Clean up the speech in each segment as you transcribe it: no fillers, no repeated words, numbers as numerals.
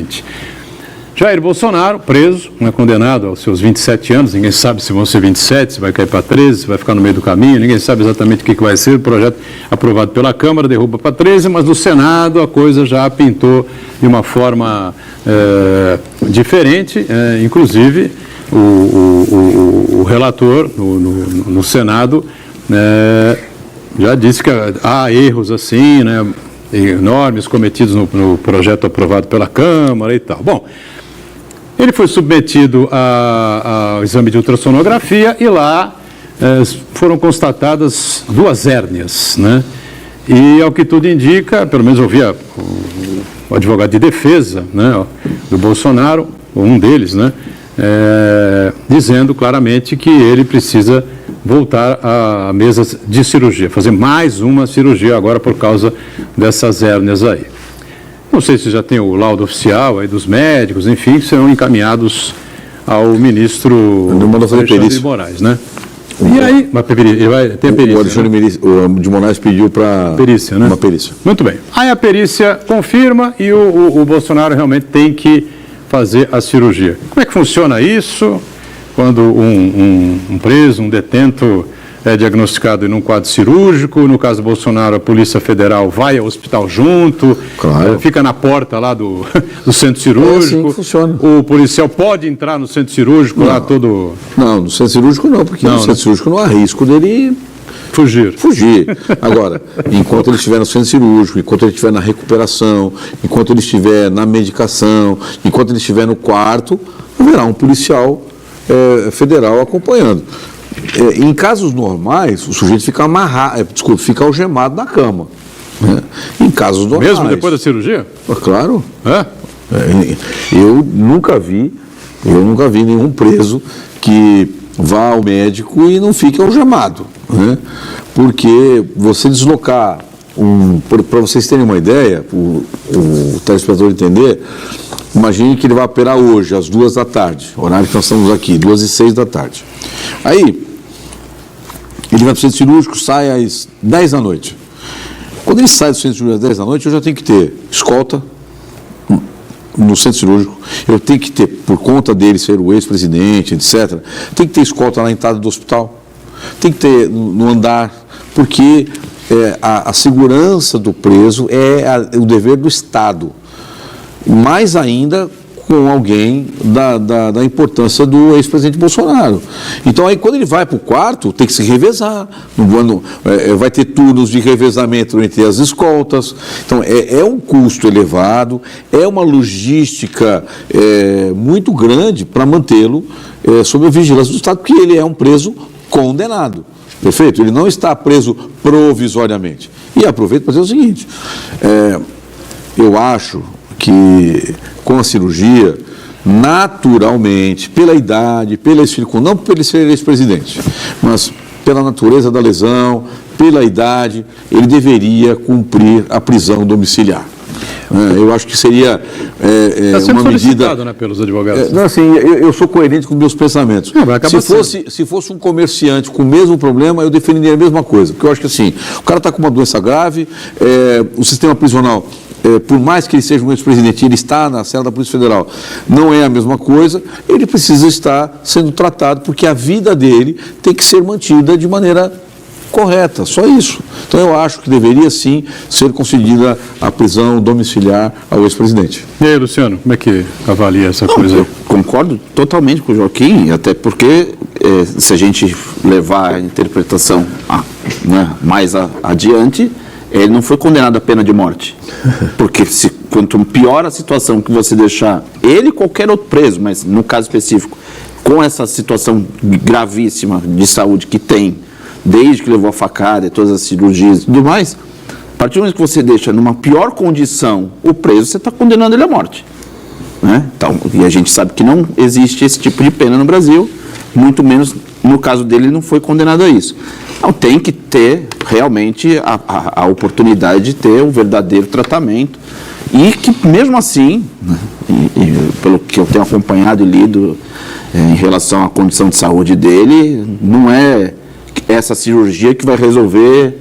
seguinte: Jair Bolsonaro, preso, condenado aos seus 27 anos, ninguém sabe se vão ser 27, se vai cair para 13, se vai ficar no meio do caminho, ninguém sabe exatamente o que vai ser. O projeto aprovado pela Câmara derruba para 13, mas no Senado a coisa já pintou de uma forma diferente, inclusive o relator no Senado já disse que há erros assim, né, enormes cometidos no projeto aprovado pela Câmara e tal. Bom, ele foi submetido ao exame de ultrassonografia e lá foram constatadas 2 hérnias, né? E, ao que tudo indica, pelo menos eu vi o advogado de defesa, né, do Bolsonaro, um deles, né, dizendo claramente que ele precisa voltar à mesa de cirurgia, fazer mais uma cirurgia agora por causa dessas hérnias aí. Não sei se já tem o laudo oficial aí dos médicos, enfim, serão encaminhados ao ministro Alexandre de Moraes, né? E aí, ele vai ter a perícia. O Alexandre de Moraes pediu para perícia, né? Uma perícia. Muito bem. Aí a perícia confirma e o Bolsonaro realmente tem que fazer a cirurgia. Como é que funciona isso? Quando um preso, um detento é diagnosticado em um quadro cirúrgico, no caso do Bolsonaro, a Polícia Federal vai ao hospital junto, claro, fica na porta lá do centro cirúrgico. É assim que funciona. O policial pode entrar no centro cirúrgico lá todo... Não, no centro cirúrgico não, porque no centro cirúrgico não há risco dele... Fugir. Agora, enquanto ele estiver no centro cirúrgico, enquanto ele estiver na recuperação, enquanto ele estiver na medicação, enquanto ele estiver no quarto, haverá um policial federal acompanhando. Em casos normais, o sujeito fica fica algemado na cama. Em casos normais. Mesmo depois da cirurgia? Claro. Eu nunca vi nenhum preso que vá ao médico e não fique algemado. Porque você deslocar, para vocês terem uma ideia, o telespectador entender, imagine que ele vai operar hoje, às 2 da tarde, horário que nós estamos aqui, 2h06 da tarde. Aí, ele vai para o centro cirúrgico, sai às 10 da noite. Quando ele sai do centro cirúrgico às 10 da noite, eu já tenho que ter escolta no centro cirúrgico, eu tenho que ter, por conta dele ser o ex-presidente, etc., tem que ter escolta na entrada do hospital, tem que ter no andar, porque a segurança do preso é o dever do Estado, mais ainda com alguém da importância do ex-presidente Bolsonaro. Então, aí, quando ele vai para o quarto, tem que se revezar. Vai ter turnos de revezamento entre as escoltas. Então, é um custo elevado, é uma logística muito grande para mantê-lo sob a vigilância do Estado, porque ele é um preso condenado. Perfeito? Ele não está preso provisoriamente. E aproveito para dizer o seguinte, eu acho que com a cirurgia, naturalmente, pela idade, não por ele ser ex-presidente, mas pela natureza da lesão, pela idade, ele deveria cumprir a prisão domiciliar. Eu acho que seria uma medida... Né, pelos advogados. Não, assim, eu sou coerente com meus pensamentos. Se fosse um comerciante com o mesmo problema, eu defenderia a mesma coisa. Porque eu acho que assim, o cara está com uma doença grave, o sistema prisional, por mais que ele seja um ex-presidente, ele está na cela da Polícia Federal, não é a mesma coisa, ele precisa estar sendo tratado, porque a vida dele tem que ser mantida de maneira correta, só isso. Então eu acho que deveria sim ser concedida a prisão domiciliar ao ex-presidente. E aí, Luciano, como é que avalia essa coisa aí? Eu concordo totalmente com o Joaquim, até porque se a gente levar a interpretação mais adiante, ele não foi condenado à pena de morte. Porque quanto pior a situação que você deixar ele e qualquer outro preso, mas no caso específico, com essa situação gravíssima de saúde que tem, desde que levou a facada e todas as cirurgias e tudo mais, a partir do momento que você deixa numa pior condição o preso, você está condenando ele à morte. Então, e a gente sabe que não existe esse tipo de pena no Brasil, muito menos no caso dele, ele não foi condenado a isso. Então, tem que ter realmente a oportunidade de ter um verdadeiro tratamento e que, mesmo assim, pelo que eu tenho acompanhado e lido em relação à condição de saúde dele, não é essa cirurgia que vai resolver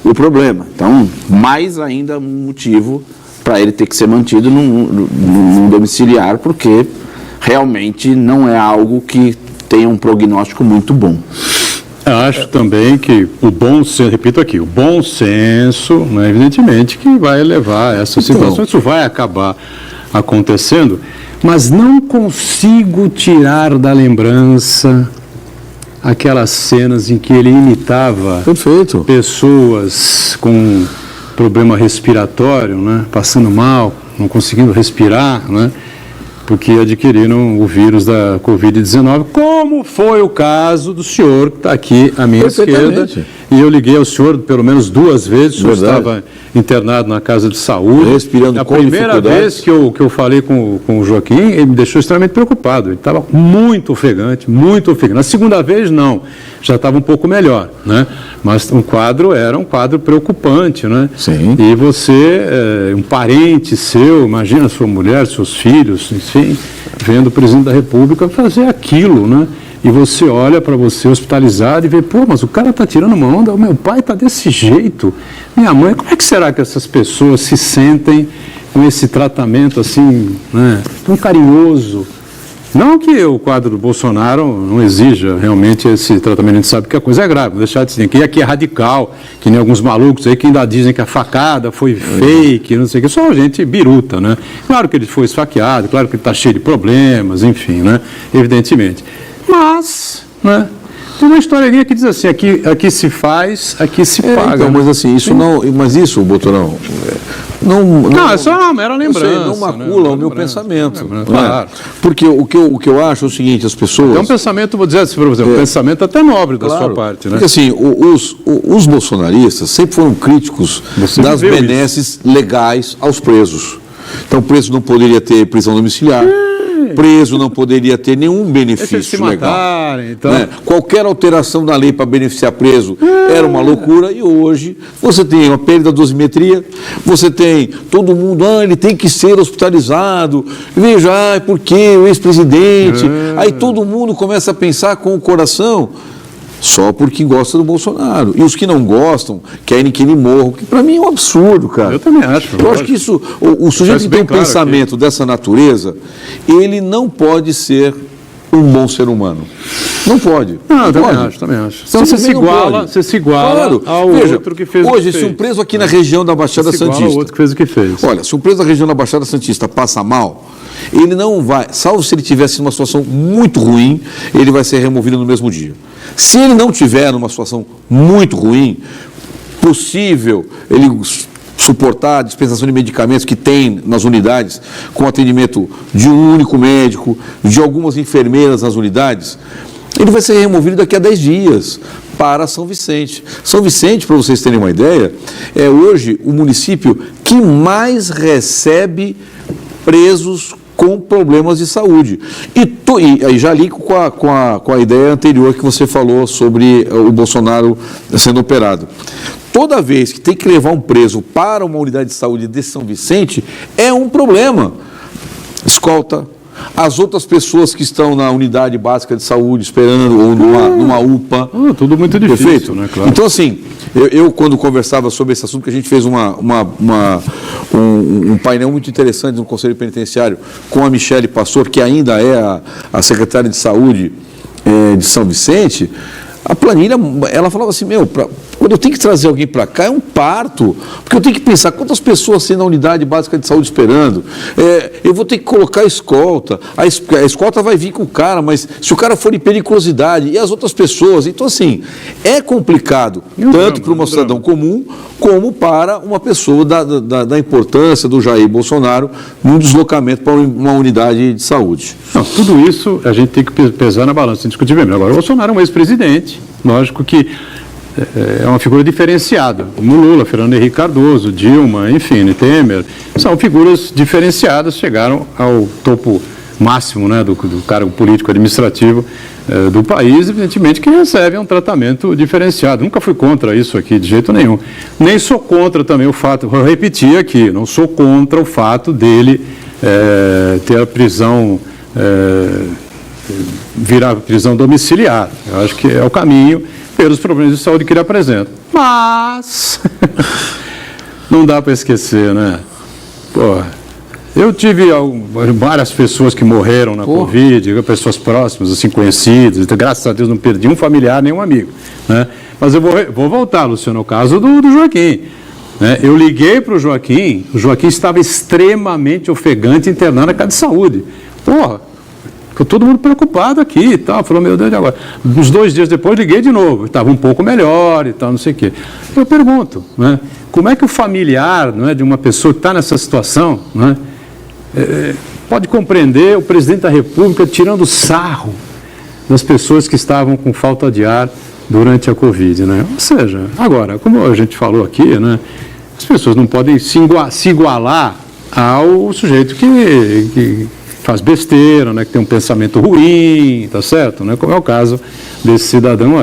o problema. Então, mais ainda um motivo para ele ter que ser mantido num domiciliar, porque realmente não é algo que tenha um prognóstico muito bom. Eu acho também que o bom senso, repito aqui, o bom senso, né, evidentemente que vai levar a essa situação, isso vai acabar acontecendo, mas não consigo tirar da lembrança aquelas cenas em que ele imitava pessoas com problema respiratório, né, passando mal, não conseguindo respirar, né, porque adquiriram o vírus da Covid-19, como foi o caso do senhor que está aqui à minha esquerda. E eu liguei ao senhor pelo menos 2 vezes, o senhor estava internado na casa de saúde. Respirando a primeira vez que eu falei com o Joaquim, ele me deixou extremamente preocupado. Ele estava muito ofegante, muito ofegante. Na segunda vez, não, já estava um pouco melhor, né? Mas o quadro era um quadro preocupante, né? Sim. E você, um parente seu, imagina sua mulher, seus filhos, enfim, vendo o presidente da República fazer aquilo, né? E você olha para você hospitalizado e vê, pô, mas o cara está tirando uma onda, o meu pai está desse jeito, minha mãe, como é que será que essas pessoas se sentem com esse tratamento assim, né, tão carinhoso? Não que o quadro do Bolsonaro não exija realmente esse tratamento, a gente sabe que a coisa é grave, não deixar de dizer que aqui é radical, que nem alguns malucos aí que ainda dizem que a facada foi fake, não sei o que, só gente biruta, né? Claro que ele foi esfaqueado, claro que ele está cheio de problemas, enfim, né? Evidentemente. Mas, né, tem uma historinha que diz assim, aqui se faz, aqui se paga. Então, mas assim, isso não, mas isso, Botorão, não, é só uma mera lembrança. Não macula o meu pensamento. Claro. Porque o que eu acho é o seguinte, as pessoas... É um pensamento, vou dizer assim para você, um pensamento até nobre da sua parte, né? Porque assim, os bolsonaristas sempre foram críticos das benesses legais aos presos. Então, o preso não poderia ter prisão domiciliar. Preso não poderia ter nenhum benefício legal. Então. Né? Qualquer alteração na lei para beneficiar preso era uma loucura, e hoje você tem uma perda da dosimetria, você tem todo mundo, ele tem que ser hospitalizado, veja, por que o ex-presidente? Aí todo mundo começa a pensar com o coração, só porque gosta do Bolsonaro. E os que não gostam querem que ele morra, que para mim é um absurdo, cara. Eu também acho. Eu acho que isso, o sujeito que tem um pensamento dessa natureza, ele não pode ser um bom ser humano. Não pode. Não, eu também acho. Então você se iguala ao outro que fez o que fez. Hoje, se um preso aqui na região da Baixada Santista... ao outro que fez o que fez. Olha, se um preso da região da Baixada Santista passa mal, ele não vai, salvo se ele tivesse numa situação muito ruim, ele vai ser removido no mesmo dia. Se ele não tiver numa situação muito ruim, possível ele suportar a dispensação de medicamentos que tem nas unidades, com atendimento de um único médico, de algumas enfermeiras nas unidades, ele vai ser removido daqui a 10 dias para São Vicente. São Vicente, para vocês terem uma ideia, é hoje o município que mais recebe presos com problemas de saúde. E aí já ligo com a ideia anterior que você falou sobre o Bolsonaro sendo operado. Toda vez que tem que levar um preso para uma unidade de saúde de São Vicente, é um problema. Escolta, as outras pessoas que estão na unidade básica de saúde esperando, ou numa UPA. Tudo muito difícil, perfeito? Né? Claro. Então, assim, eu quando conversava sobre esse assunto, que a gente fez um painel muito interessante no Conselho Penitenciário com a Michele Pastor, que ainda é a secretária de Saúde de São Vicente, a planilha, ela falava assim, quando eu tenho que trazer alguém para cá, é um parto, porque eu tenho que pensar quantas pessoas tem na unidade básica de saúde esperando, eu vou ter que colocar a escolta, a escolta vai vir com o cara, mas se o cara for em periculosidade, e as outras pessoas, então assim, é complicado, tanto para um cidadão comum, como para uma pessoa da importância do Jair Bolsonaro num deslocamento para uma unidade de saúde. Não, tudo isso a gente tem que pesar na balança, indiscutivelmente. Agora, o Bolsonaro é um ex-presidente, lógico que é uma figura diferenciada, como Lula, Fernando Henrique Cardoso, Dilma, enfim, Temer, são figuras diferenciadas, chegaram ao topo máximo, né, do cargo político administrativo do país, evidentemente que recebem um tratamento diferenciado. Nunca fui contra isso aqui, de jeito nenhum. Nem sou contra também o fato, vou repetir aqui, não sou contra o fato dele ter a prisão, virar prisão domiciliar. Eu acho que é o caminho pelos problemas de saúde que ele apresenta. Mas não dá para esquecer, né? Pô, eu tive várias pessoas que morreram na Covid, pessoas próximas, assim, conhecidas, então, graças a Deus não perdi um familiar, nem um amigo, né? Mas eu vou voltar, Luciano, ao caso do Joaquim. Né? Eu liguei para o Joaquim estava extremamente ofegante, internado na casa de saúde. Porra, ficou todo mundo preocupado aqui e tal. Falou, meu Deus, agora. Uns 2 dias depois liguei de novo, estava um pouco melhor e tal, não sei o quê. Eu pergunto, né, como é que o familiar, não é, de uma pessoa que está nessa situação, né, pode compreender o presidente da República tirando sarro das pessoas que estavam com falta de ar durante a Covid, né? Ou seja, agora, como a gente falou aqui, né, as pessoas não podem se igualar ao sujeito que faz besteira, né, que tem um pensamento ruim, tá certo? Né, como é o caso desse cidadão.